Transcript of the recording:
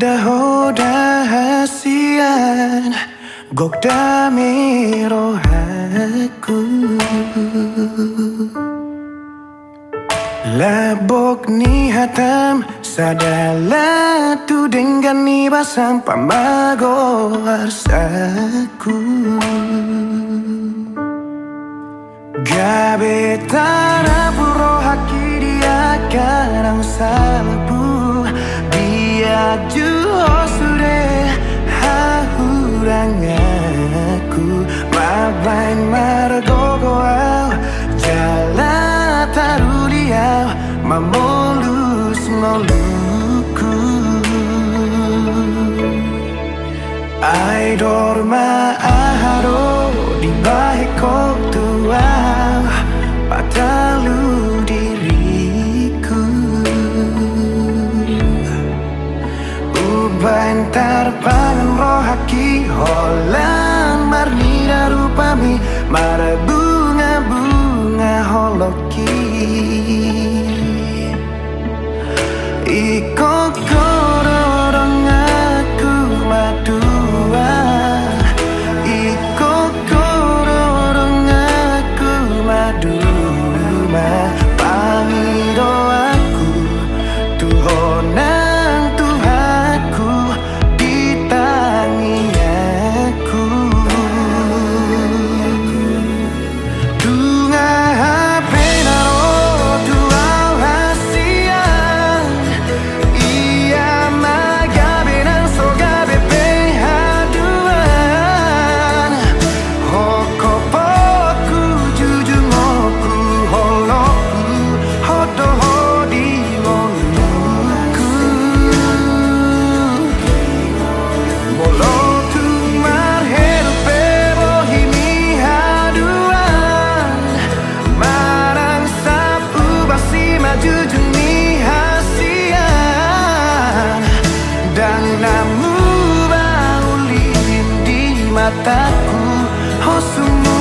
dahoda hasian gok damiro haku labok ni hatam sadala tu dengan ni basam pamago arsaku gabe tara puro haki dia karang salabu dia juho sude hahurang aku mabain margogo au jala taruliau mamolus moluku ai dorma aharo di bahiko tua patalu diriku ubantar pangan rohaki holan marnida rupami mara bunga-bunga holoki iko kororong aku madua iko kororong aku maduma pamido aku tuhonang tuhaku ditangi aku tunga penaro tuau hasian ia magabe nan sogabe pehaduan hokopoku jujungoku holoku hodoho di moluku moloku marherupe bohimi haduan marang sapu basi maju juni hasian dan namu baulin di mataku oh sungguh